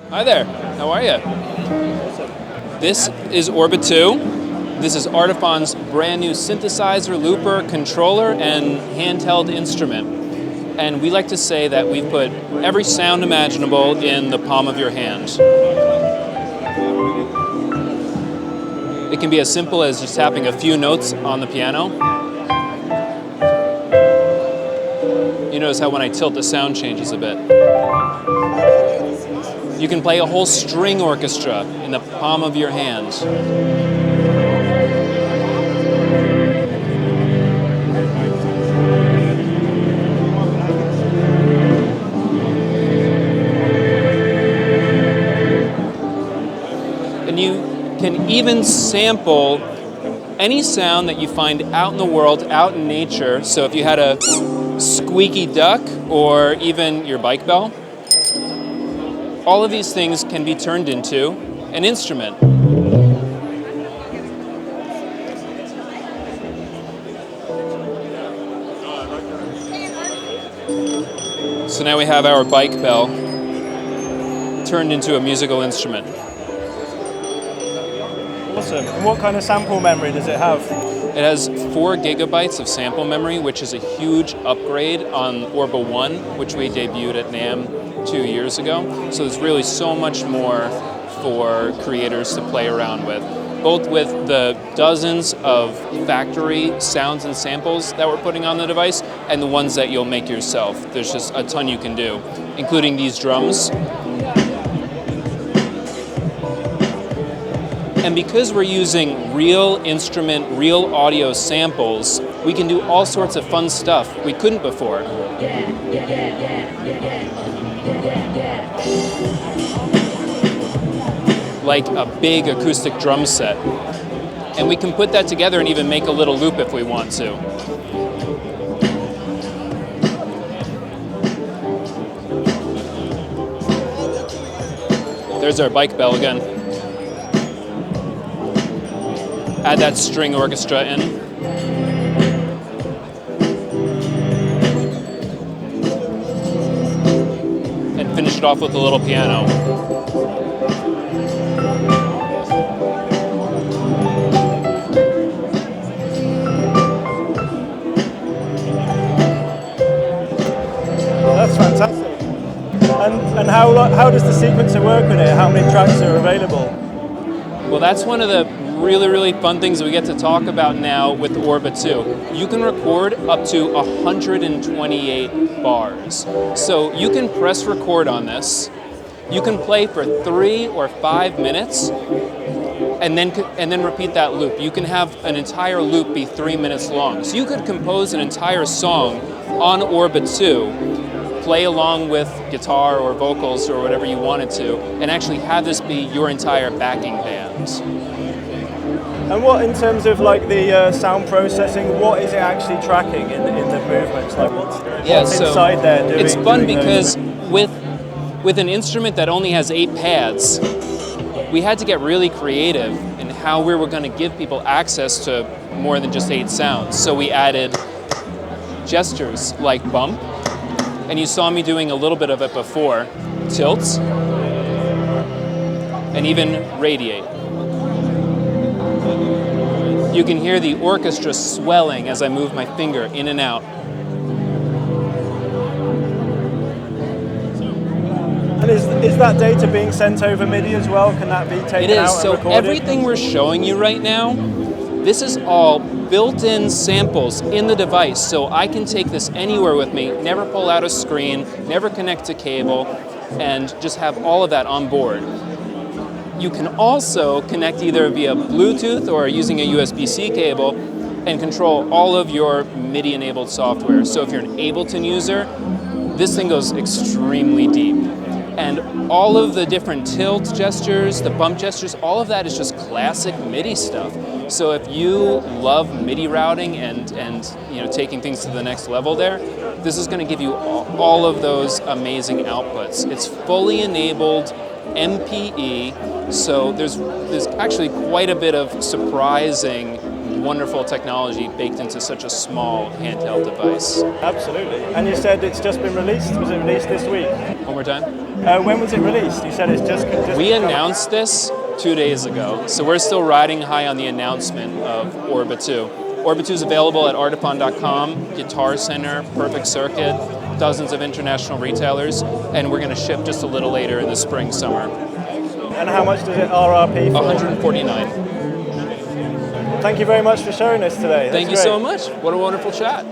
Hi there, how are you? This is Orba 2. This is Artiphon's brand new synthesizer, looper, controller, and handheld instrument. And we like to say that we've put every sound imaginable in the palm of your hand. It can be as simple as just tapping a few notes on the piano. You notice how when I tilt, the sound changes a bit. You can play a whole string orchestra in the palm of your hand. And you can even sample any sound that you find out in the world, out in nature. So if you had a squeaky duck or even your bike bell, all of these things can be turned into an instrument. So now we have our bike bell turned into a musical instrument. Awesome. And what kind of sample memory does it have? It has 4 gigabytes of sample memory, which is a huge upgrade on Orba 1, which we debuted at NAMM 2 years ago. So there's really so much more for creators to play around with, both with the dozens of factory sounds and samples that we're putting on the device and the ones that you'll make yourself. There's just a ton you can do, including these drums. And because we're using real instrument, real audio samples, we can do all sorts of fun stuff we couldn't before. Like a big acoustic drum set. And we can put that together and even make a little loop if we want to. There's our bike bell again. Add that string orchestra in. And finish it off with a little piano. That's fantastic. And how does the sequencer work with it? How many tracks are available? Well, that's one of the really fun things we get to talk about now with Orba 2. You can record up to 128 bars. So you can press record on this. You can play for 3 or 5 minutes and then repeat that loop. You can have an entire loop be 3 minutes long. So you could compose an entire song on Orba 2, play along with guitar or vocals or whatever you wanted to, and actually have this be your entire backing band. And what, in terms of like the sound processing, what is it actually tracking in the movements? Like what's inside there doing? It's fun because with an instrument that only has 8 pads, we had to get really creative in how we were going to give people access to more than just 8 sounds. So we added gestures like bump, and you saw me doing a little bit of it before, tilt, and even radiate. You can hear the orchestra swelling as I move my finger in and out. And is that data being sent over MIDI as well? Can that be taken out and recorded? So everything we're showing you right now, this is all built-in samples in the device. So I can take this anywhere with me, never pull out a screen, never connect to cable, and just have all of that on board. You can also connect either via Bluetooth or using a USB-C cable and control all of your MIDI-enabled software. So if you're an Ableton user, this thing goes extremely deep. And all of the different tilt gestures, the bump gestures, all of that is just classic MIDI stuff. So if you love MIDI routing and taking things to the next level there, this is going to give you all of those amazing outputs. It's fully enabled MPE, so there's actually quite a bit of surprising wonderful technology baked into such a small handheld device. Absolutely. And you said it's just been released? Was it released this week? One more time. When was it released? You said it's just We announced this 2 days ago, so we're still riding high on the announcement of Orba 2. Orba 2 is available at artiphon.com, Guitar Center, Perfect Circuit, dozens of international retailers, and we're going to ship just a little later in the spring, summer. And how much does it RRP for? $149. Thank you very much for showing us today. Thank you so much. What a wonderful chat.